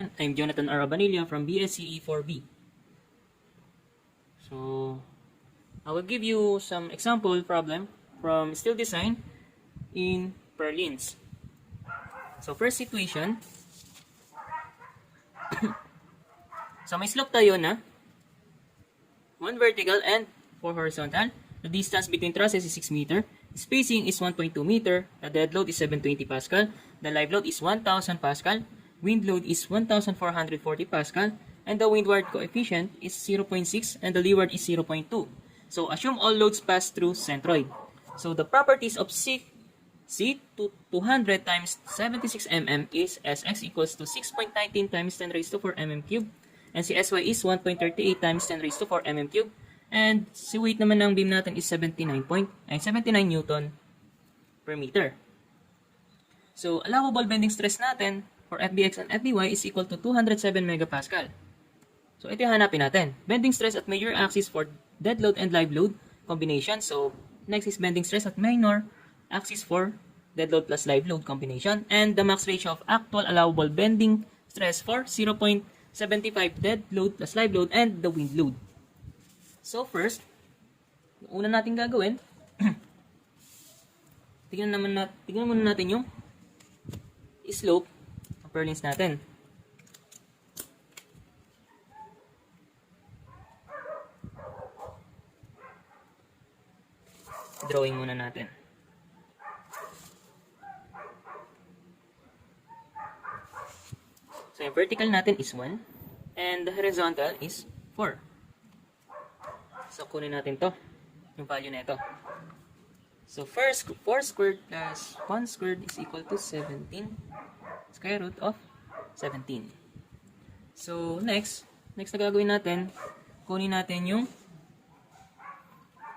everyone, I'm Jonathan Arabanilla from BSCE 4B. So, I will give you some example problem from steel design in Purlins. So, first situation. So, may slope tayo na 1 vertical and 4 horizontal. The distance between trusses is 6 meter. Spacing is 1.2 meter. The dead load is 720 Pascal. The live load is 1000 Pascal. Wind load is 1440 Pascal. And the windward coefficient is 0.6 and the leeward is 0.2. So assume all loads pass through centroid. So the properties of C200 times 76 mm is Sx equals to 6.19 times 10 raised to 4 mm cube. And si Sy is 1.38 times 10 raised to 4 mm cube. And si weight naman ng beam natin is 79 Newton per meter. So, allowable bending stress natin for FBX and FBY is equal to 207 megapascal. So, ito yung hanapin natin. Bending stress at major axis for dead load and live load combination. So, next is bending stress at minor axis for dead load plus live load combination. And the max ratio of actual allowable bending stress for 0.75 dead load plus live load and the wind load. So first, yung una natin gagawin, tignan muna natin yung slope ng purlins natin. Drawing muna natin. So yung vertical natin is 1 and the horizontal is 4. So, kunin natin to, yung value na ito. So, first, 4 squared plus 1 squared is equal to 17 square root of 17. So, next na gagawin natin, kunin natin yung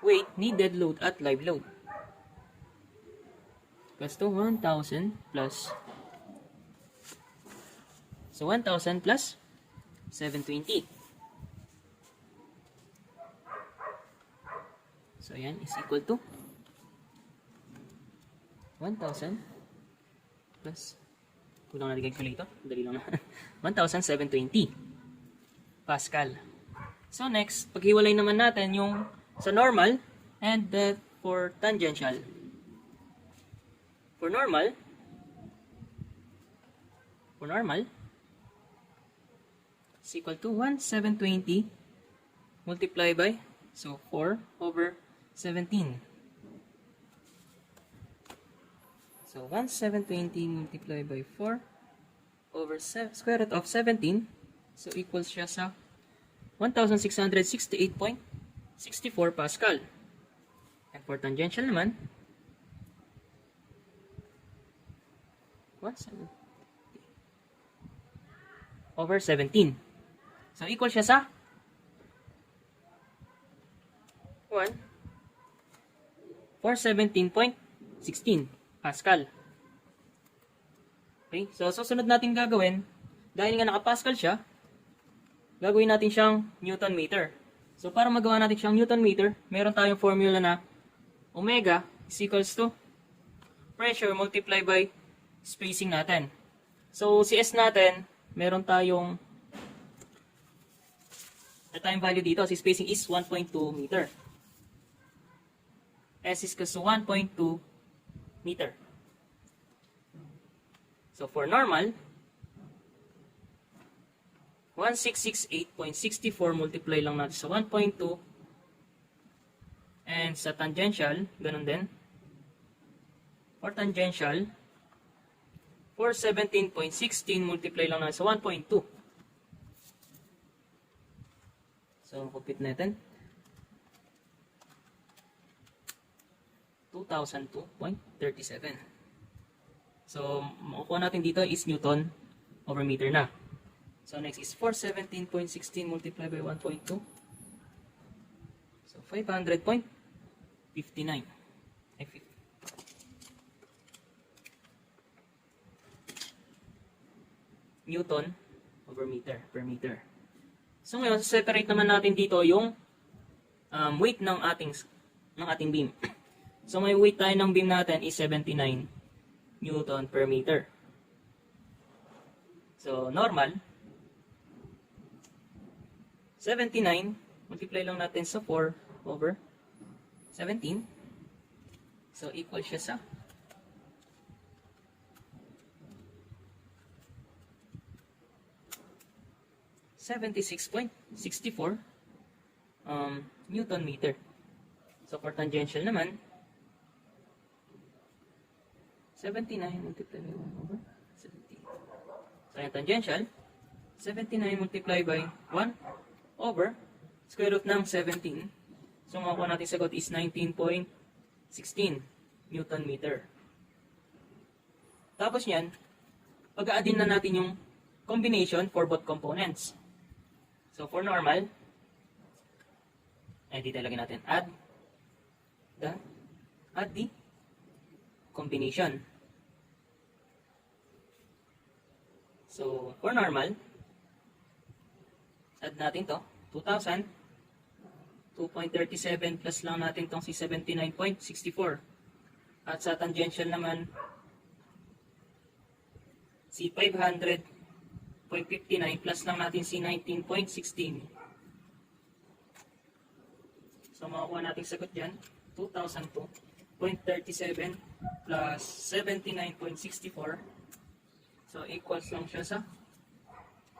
weight ni dead load at live load. Plus to 1,000 plus, so 1,000 plus 720. So, yan is equal to 1,000 plus, kulang natin calculator, dali lang na, 1,720 Pascal. So, next, paghiwalay naman natin yung sa normal and for tangential. For normal, is equal to 1,720 multiplied by, so 4 over 17. So 1,720 multiplied by 4 over square root of 17. So equals siya sa 1,668.64 Pascal. And for tangential naman, 170 over 17. So equals siya sa 417.16 Pascal. Okay, so susunod natin gagawin, dahil nga naka-Pascal siya, gagawin natin siyang Newton meter. So para magawa natin siyang Newton meter, meron tayong formula na omega is equals to pressure multiplied by spacing natin. So si S natin, meron tayong value dito, si spacing is 1.2 meter. S is equals to 1.2 meter. So for normal, 1668.64 multiply lang natin sa 1.2. And sa tangential, ganun din. For tangential, 417.16 multiply lang natin sa 1.2. So, compute natin. 2002.37. So, makukuha natin dito is Newton over meter na. So, next is 417.16 multiplied by 1.2. So, 500.59. Newton over meter per meter. So, ngayon, separate naman natin dito yung weight ng ating beam. So, may weight tayo ng beam natin is 79 Newton per meter. So, normal, 79, multiply lang natin sa 4 over 17. So, equal siya sa 76.64 Newton meter. So, for tangential naman, 79 multiplied by 1 over 17. So, yung tangential, 79 multiplied by 1 over square root ng 17. So, makuha natin sagot is 19.16 Newton meter. Tapos yan, pag-aadin na natin yung combination for both components. So, for normal, ay dito lagyan natin add the combination. So, for normal, add natin to, 2,000, 2.37 plus lang natin tong si 79.64. At sa tangential naman, si 500.59 plus lang natin si 19.16. So, makukuha natin sagot dyan, 2,002.37 plus 79.64. So, equals lang siya sa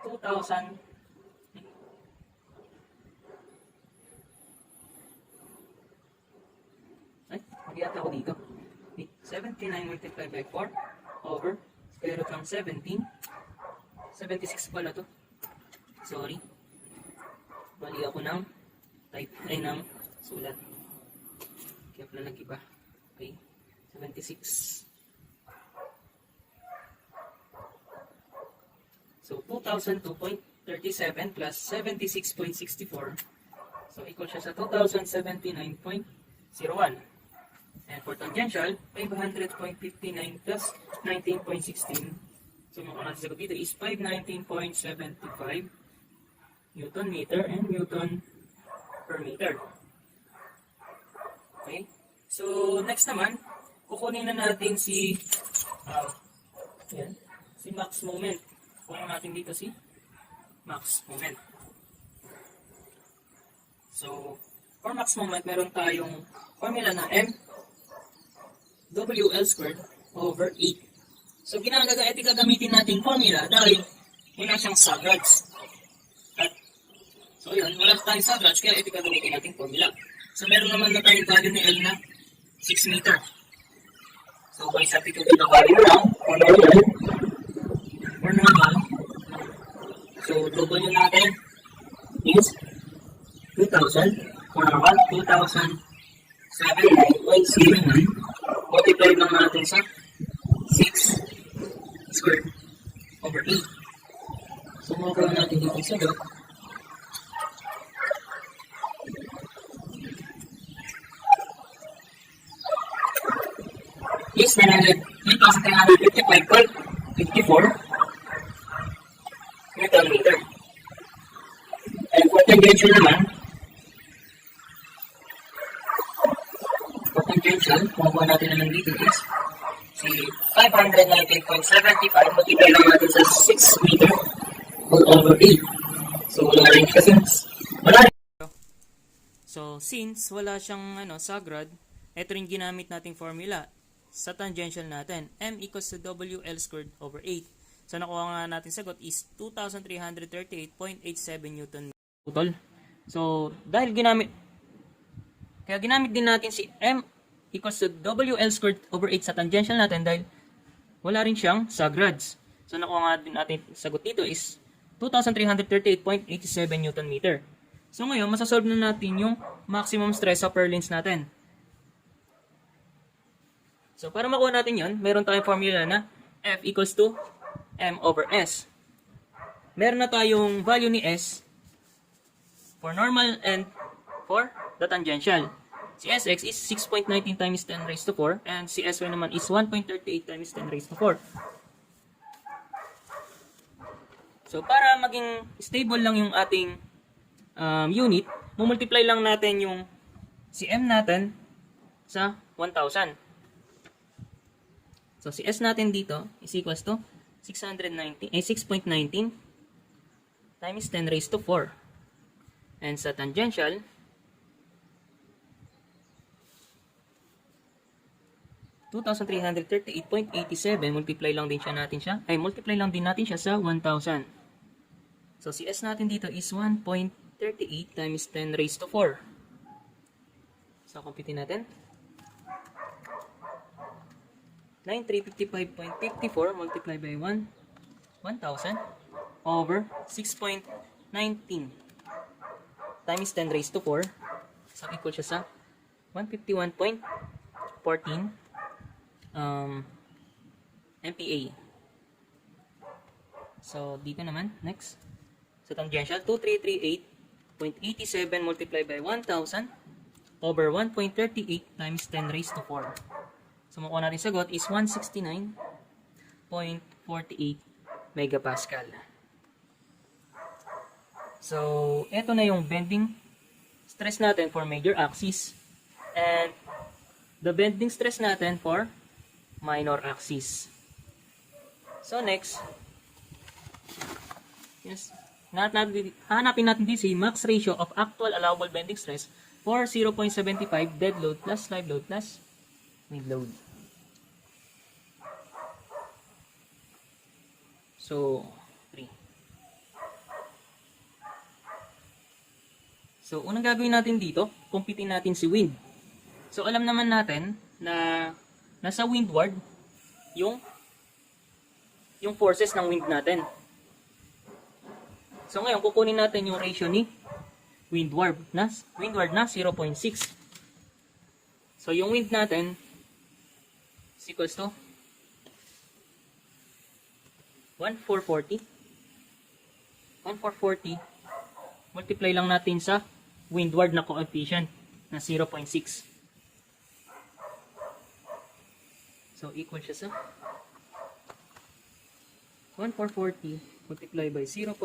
2,000. Ay, mag-iata ako dito. 79 multiplied by 4 over square root ng 17. 76 pala to. Sorry. Mali ako ng type ay ng sulat. Kaya pala nag-iba. Okay. 76. So, 2,002.37 plus 76.64. So, equal siya sa 2,079.01. And for tangential, 500.59 plus 19.16. So, mga natin sagot dito is 519.75 Newton meter and Newton per meter. Okay? So, next naman, kukunin na natin si max moment. Kunin natin dito si max moment. So, for max moment, meron tayong formula na M WL squared over 8. So, gagamitin natin formula dahil wala siyang subrods. So, yun, wala tayong subrods, kaya ito gagamitin natin formula. So, meron naman na tayong value ni L na 6 meter. So, by substituting the value now, for normal, so, W natin is 2,000, for normal, 2,079.09. Multiply lang natin sa 6 squared over 8. So, makuha natin dito sa sagot. Is 9,355.54 Newton meter. And for tangential naman, makuha natin naman dito is si 519.75 multiply lang natin sa 6 meter all over 8. So, wala rin kasi since wala siyang sagrad, ito rin ginamit nating formula sa tangential natin. M equals to WL squared over 8. So, nakuha nga natin sagot is 2,338.87 Newton total. So, dahil ginamit din natin si M equals to WL squared over 8 sa tangential natin dahil wala rin siyang sagrads. So, nakuha nga din natin sagot dito is 2,338.87 Newton meter. So, ngayon, masasolve na natin yung maximum stress sa purlins natin. So, para makuha natin yun, meron tayong formula na F equals to M over S. Meron na tayong value ni S for normal and for the tangential. Si Sx is 6.19 times 10 raised to 4 and si Sy naman is 1.38 times 10 raised to 4. So, para maging stable lang yung ating unit, mumultiply lang natin yung si M natin sa 1,000. So, si S natin dito is equals to 6.19 times 10 raised to 4. And sa tangential, 2,338.87, multiply lang din natin siya sa 1,000. So, si S natin dito is 1.38 times 10 raised to 4. So, computin natin. 9,355.54 multiply by 1,000 over 6.19 times 10 raised to 4. So, equal siya sa 151.14 MPa. So, dito naman, next. So, tangential, 2,338.87 multiply by 1,000 over 1.38 times 10 raised to 4. So, makuha natin sagot is 169.48 megapascal. So, eto na yung bending stress natin for major axis and the bending stress natin for minor axis. So, next, yes, hanapin natin din si max ratio of actual allowable bending stress for 0.75 dead load plus live load plus wind load. So, 3. So, unang gagawin natin dito, kumpitin natin si wind. So, alam naman natin na nasa windward yung forces ng wind natin. So, ngayon, kukunin natin yung ratio ni windward na 0.6. So, yung wind natin is equals to 1,440. 1,440 multiply lang natin sa windward na coefficient na 0.6. So, equal siya sa 1,440 multiply by 0.6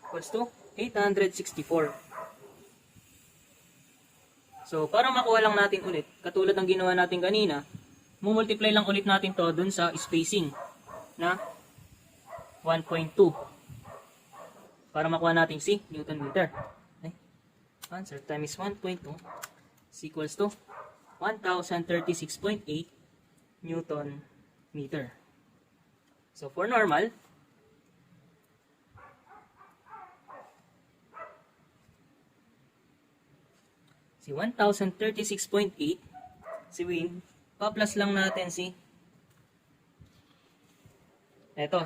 equals to 864. So, para makuha lang natin ulit, katulad ng ginawa natin kanina, multiply lang ulit natin to dun sa spacing na 1.2 para makuha natin si Newton meter. Okay. Answer times 1.2 is equals to 1,036.8 Newton meter. So, for normal, si 1,036.8, si wind, pa-plus lang natin si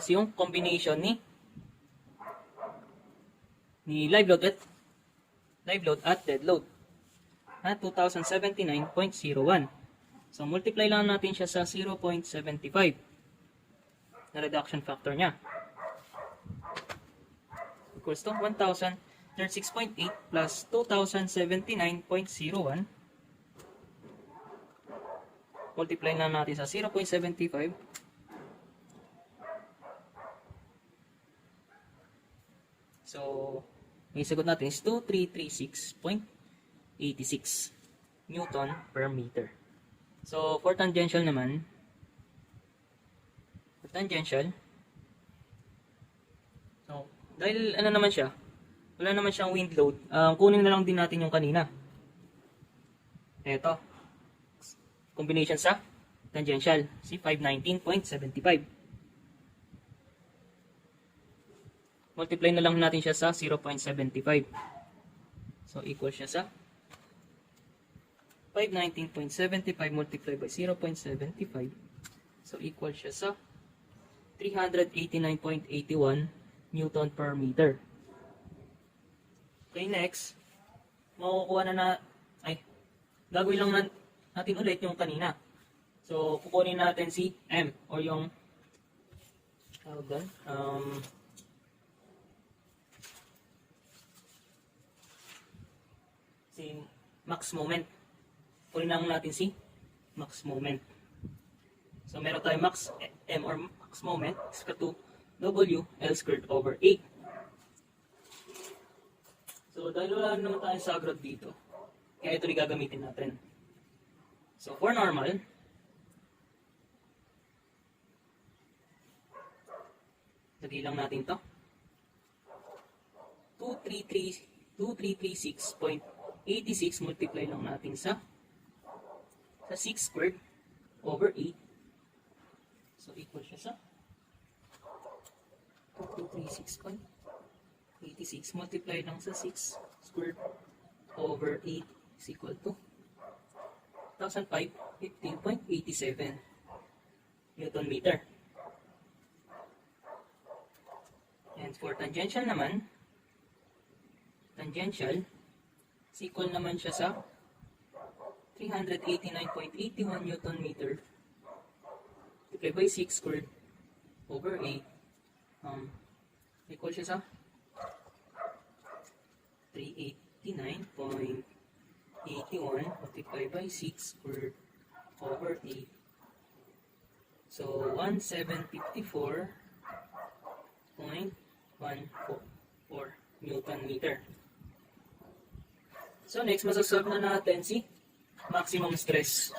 yung combination ni live load at dead load at 2,079.01. So, multiply lang natin siya sa 0.75 na reduction factor niya. Equals to 1,036.8 plus 2,079.01. Multiply lang natin sa 0.75. So, yung sagot natin is 2,336.86 Newton per meter. So, for tangential naman, so, dahil ano naman siya, wala naman siyang wind load, kunin na lang din natin yung kanina. Ito, combination sa tangential, si 519.75. Multiply na lang natin siya sa 0.75. So, equal siya sa 519.75 multiplied by 0.75. So, equal siya sa 389.81 Newton per meter. Okay, next. Makukuha gagawin lang natin ulit yung kanina. So, kukunin natin si M or yung si max moment. Kunin lang natin si max moment. So, meron tayong max M or max moment is equal to W L squared over 8. So, dahil wala naman tayong sagrad dito, kaya ito rin gagamitin natin. So, for normal, lagay lang natin to. 2336.86 multiply lang natin sa 6 squared over 8. So, equal siya sa 2336.86 multiply lang sa 6 squared over 8 is equal to 1,515.87 Newton meter. And for tangential naman, tangential is equal naman siya sa 389.81 Newton meter multiply by 6 squared over 8 equal siya sa 389.81 multiply by 6 squared over 8. So 1754.144 Newton meter. So next, masasolve na natin si maximum stress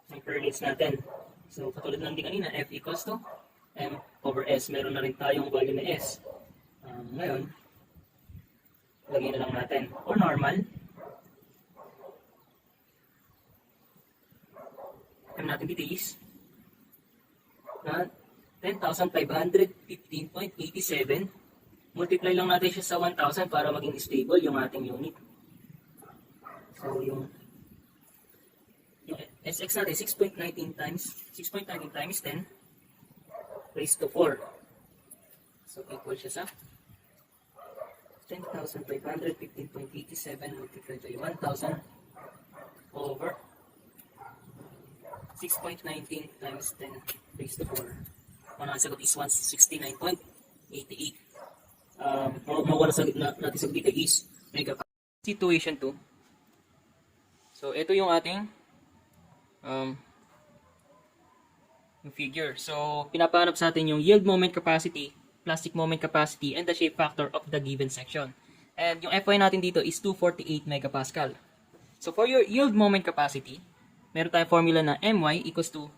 ng Purlins natin. So katulad lang din kanina, F equals to M over S. Meron na rin tayong value na S. Ngayon, lagyan na lang natin. Or normal, M natin details na 10,515.87. Multiply lang natin siya sa 1,000 para maging stable yung ating unit. So yung SX natin 6.19 times 10 raised to 4. So equal siya sa 10,515.87 multiplied by 1,000 over 6.19 times 10 raised to 4. Ang sagot is 169.88. Mawala sa natin sa dito is megapascal. Situation 2. So ito yung ating yung figure. So pinapahanap sa atin yung yield moment capacity, plastic moment capacity, and the shape factor of the given section. And yung Fy natin dito is 248 megapascal. So for your yield moment capacity, meron tayong formula na My equals to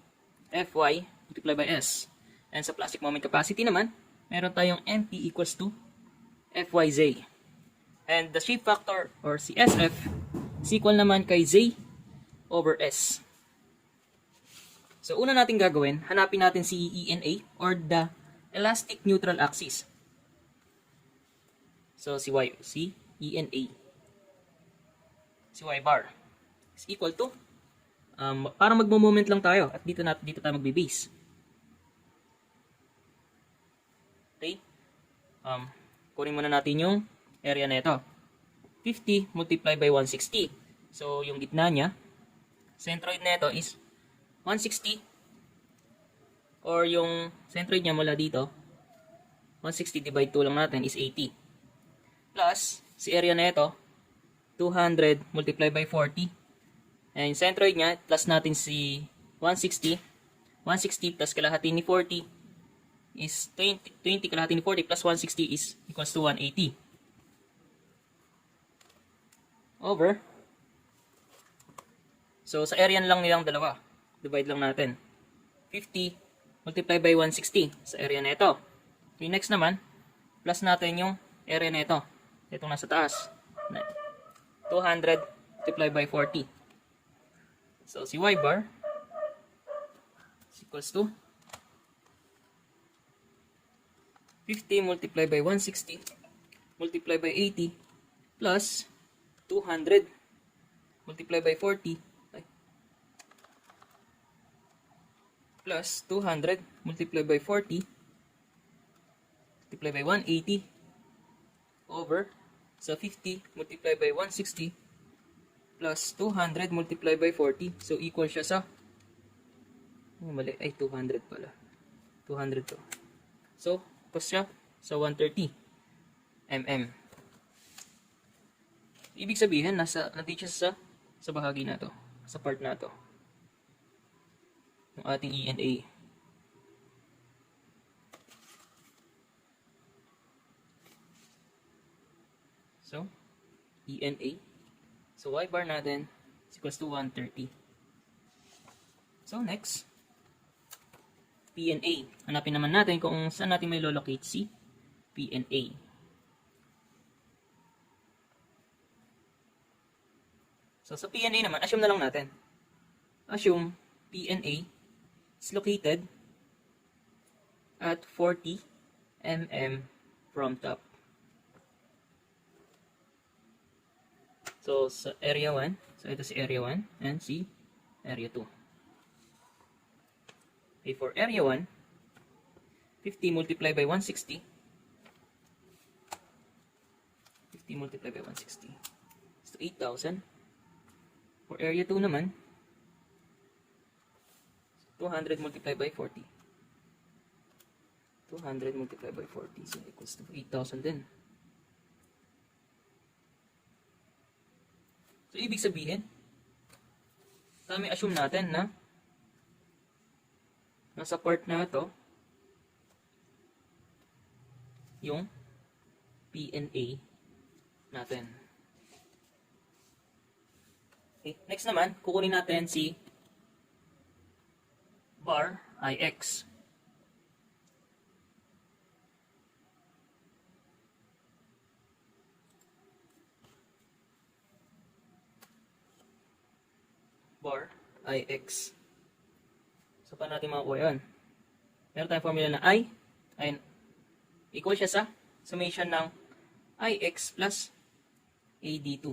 Fy multiplied by S. And sa plastic moment capacity naman, meron tayong MP equals to Fyz. And the shape factor or si SF is equal naman kay Z over S. So una natin gagawin, hanapin natin si ENA or the elastic neutral axis. So si ENA, si Y bar is equal to para magmo-moment lang tayo at dito tayo magbe-base. Okay? Kunin muna natin yung area na ito. 50 multiplied by 160. So yung gitna niya, centroid na ito is 160 or yung centroid niya mula dito 160 divide 2 lang natin is 80 plus si area na ito 200 multiplied by 40 and yung centroid niya plus natin si 160 plus kalahati ni 40 is 20 kalahati ni 40 plus 160 is equals to 180 over so sa area lang nilang dalawa divide lang natin. 50 multiply by 160 sa area na ito. Okay, next naman, plus natin yung area na ito. Itong nasa taas. 200 multiply by 40. So, si Y bar is equals to 50 multiply by 160 multiply by 80 plus 200 multiply by 40 plus 200 multiplied by 40 multiplied by 180 over sa 50 multiplied by 160 plus 200 multiplied by 40. So equal siya sa mali ay 200 pala. 200 to. So pas siya sa 130 mm. Ibig sabihin nandito siya sa bahagi na to, sa part na to. Yung ating ENA. So, ENA. So, Y bar natin is equals to 130. So, next, PNA. Hanapin naman natin kung saan natin may locate si PNA. So, sa PNA naman, assume na lang natin. Assume PNA is located at 40 mm from top. So, sa area 1, so ito si area 1 and si area 2. Okay, for area 1, 50 multiplied by 160. 50 multiplied by 160 is to 8,000. For area 2 naman, 200 multiplied by 40. 200 multiplied by 40 so equals to 8,000 din. So, ibig sabihin, kami assume natin na nasa part na ito yung PNA natin. Okay, next naman, kukunin natin si bar IX. Bar IX. So, paano natin makakuha yun? Meron tayong formula na I, ayun, equal siya sa summation ng IX plus AD2.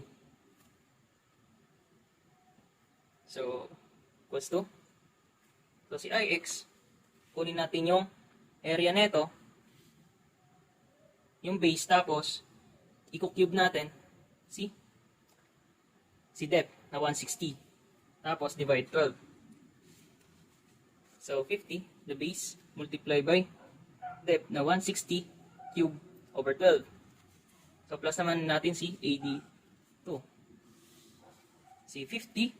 So, equals to, so si IX, kunin natin yung area nito, yung base, tapos, i-cube natin, si depth na 160. Tapos, divide 12. So, 50, the base, multiply by depth na 160 cube over 12. So, plus naman natin si AD2. Si 50.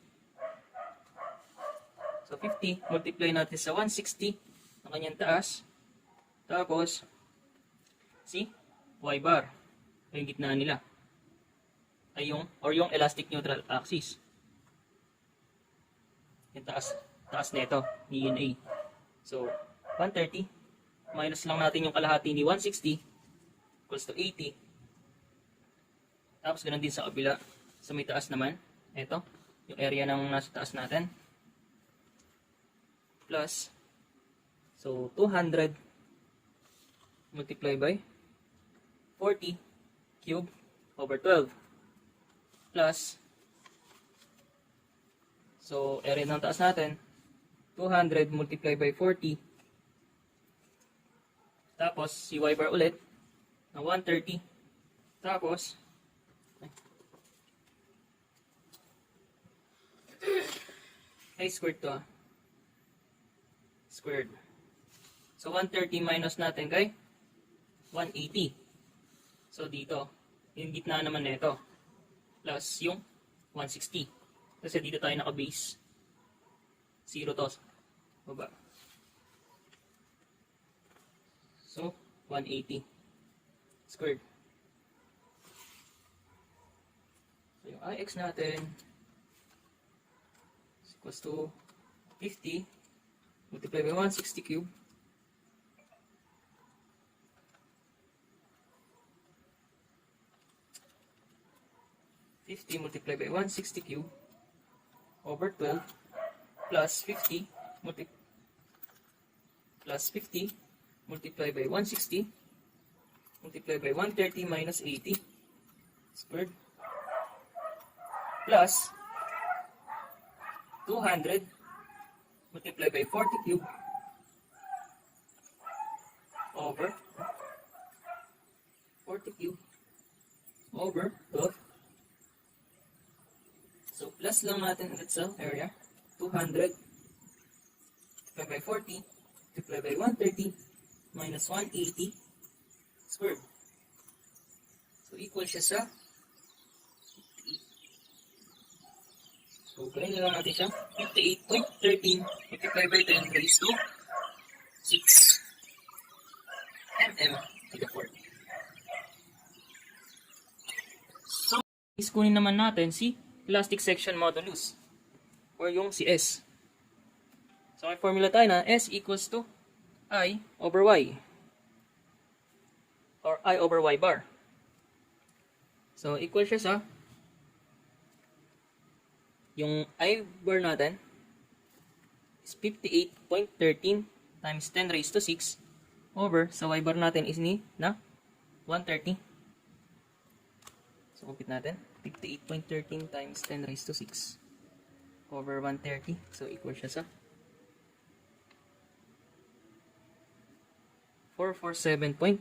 So, 50, multiply natin sa 160 ang kanyang taas. Tapos, si Y bar. Yung gitna nila. Ay yung elastic neutral axis. Yung taas nito, ENA. So, 130, minus lang natin yung kalahati ni 160, equals to 80. Tapos, ganun din sa kabila, sa may taas naman, ito, yung area ng nasa taas natin. Plus, so, 200 multiply by 40 cube over 12. Plus, so, area ng taas natin, 200 multiply by 40. Tapos, si Y bar ulit, na 130. Tapos, ay, squared to ah. Squared. So, 130 minus natin kay 180. So, dito, yung gitna naman nito, plus yung 160. Kasi dito tayo naka-base. 0 to. Baba. So, 180. Squared. So, yung IX natin is equals to 50 multiplied by 160 cube. Multiplied by 160 cube over 12 plus 50 multiplied by 160 multiplied by 130 minus 80 squared plus 200 multiplied by 40 cube over 40 cube over 12. So, plus lang natin ulit sa area. 200 multiplied by 40 multiplied by 130 minus 180 squared. So, equal siya sa 58. So, gawin na lang natin siya. 58.13 multiplied by 10 raised to 6 mm to the 4. So, iskunin naman natin si elastic section modulus or yung si S. So, may formula tayo na S equals to I over Y or I over Y bar. So, equal siya sa yung I bar natin is 58.13 times 10 raised to 6 over sa Y bar natin is na 130. So, compute natin. 58.13 times 10 raised to 6 over 130. So, equal siya sa 447.153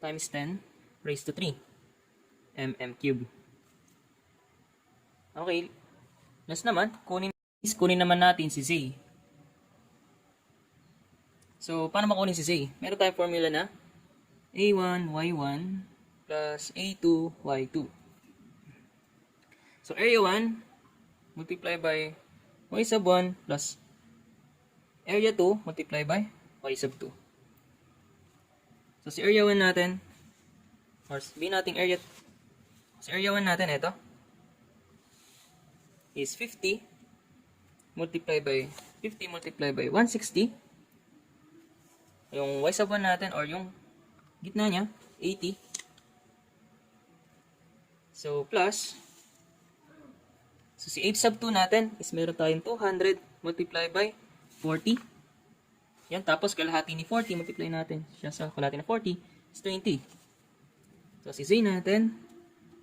times 10 raised to 3 mm cube. Okay. Last naman, kunin naman natin si Z. So, paano makunin si Z? Meron tayong formula na A1, Y1 plus A2, Y2. So, area 1 multiply by Y sub 1 plus area 2 multiply by Y sub 2. So, si area 1 natin, or sabihin natin area 1 natin, ito, is 50 multiply by 160. Yung Y sub 1 natin, or yung gitna niya, 80. So, plus, so si H sub 2 natin is meron tayong 200 multiply by 40. Yan, tapos kalahati ni 40, multiply natin siya sa kalahati na 40 is 20. So, si Z natin,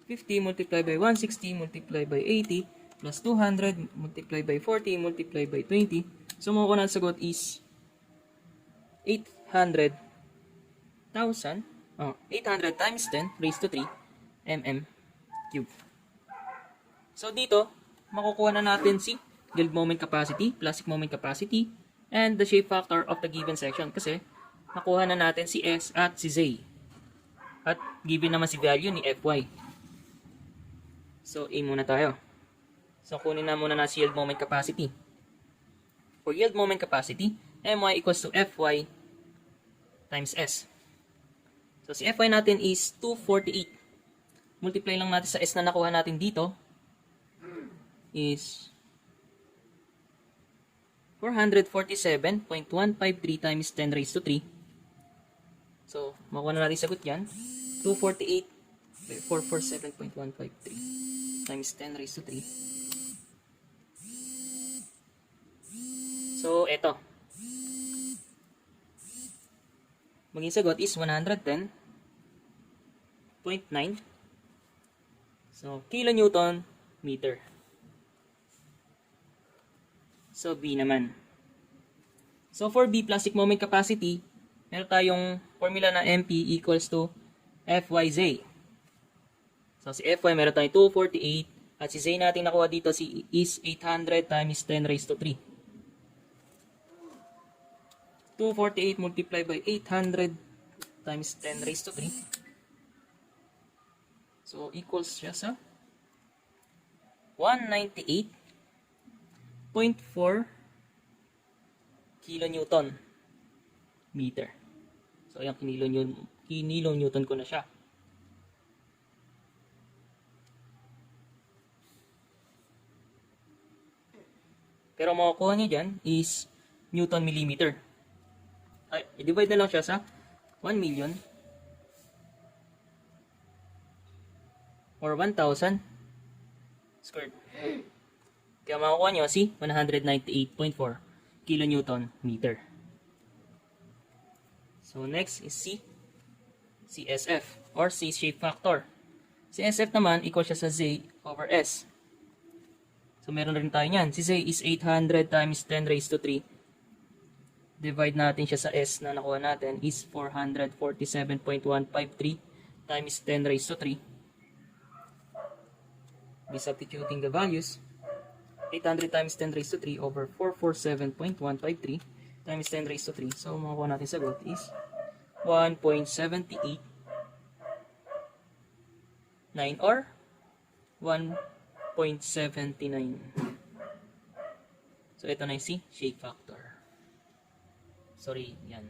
50 multiply by 160 multiply by 80 plus 200 multiply by 40 multiply by 20. So, makukuha natin sagot is 800 times 10 raised to 3 mm cube. So, dito, makukuha na natin si yield moment capacity, plastic moment capacity, and the shape factor of the given section. Kasi, nakuha na natin si S at si Z. At given naman si value ni Fy. So, A muna tayo. So, kunin na muna na si yield moment capacity. For yield moment capacity, My equals to Fy times S. So, si Fy natin is 248. Multiply lang natin sa S na nakuha natin dito is 447.153 times 10 raised to 3. So, makuha na natin sagot yan. 248 by 447.153 times 10 raised to 3. So, eto. Maging sagot is 110.9. So, kilonewton meter. So, B naman. So, for B, plastic moment capacity, meron tayong formula na MP equals to Fyz. So, si Fy meron tayong 248 at si Z natin nakuha dito is 800 times 10 raised to 3. 248 multiplied by 800 times 10 raised to 3. So, equals siya sa 198.4 kilonewton meter. So, ayan, kinilonewton ko na siya. Pero makukuha niyo dyan is Newton millimeter. Ay, i-divide na lang siya sa 1 million or 1,000 squared. Kaya makukuha nyo si 198.4 kilonewton meter. So, next is CSF or C shape factor. CSF naman, equal siya sa Z over S. So, meron rin tayo niyan. Si Z is 800 times 10 raised to 3. Divide natin siya sa S na nakuha natin is 447.153 times 10 raised to 3. Be substituting the values. 800 times 10 raised to 3 over 447.153 times 10 raised to 3. So, makukuha natin sagot is 1.789 or 1.79. So, ito na yung C shape factor. Sorry, yan.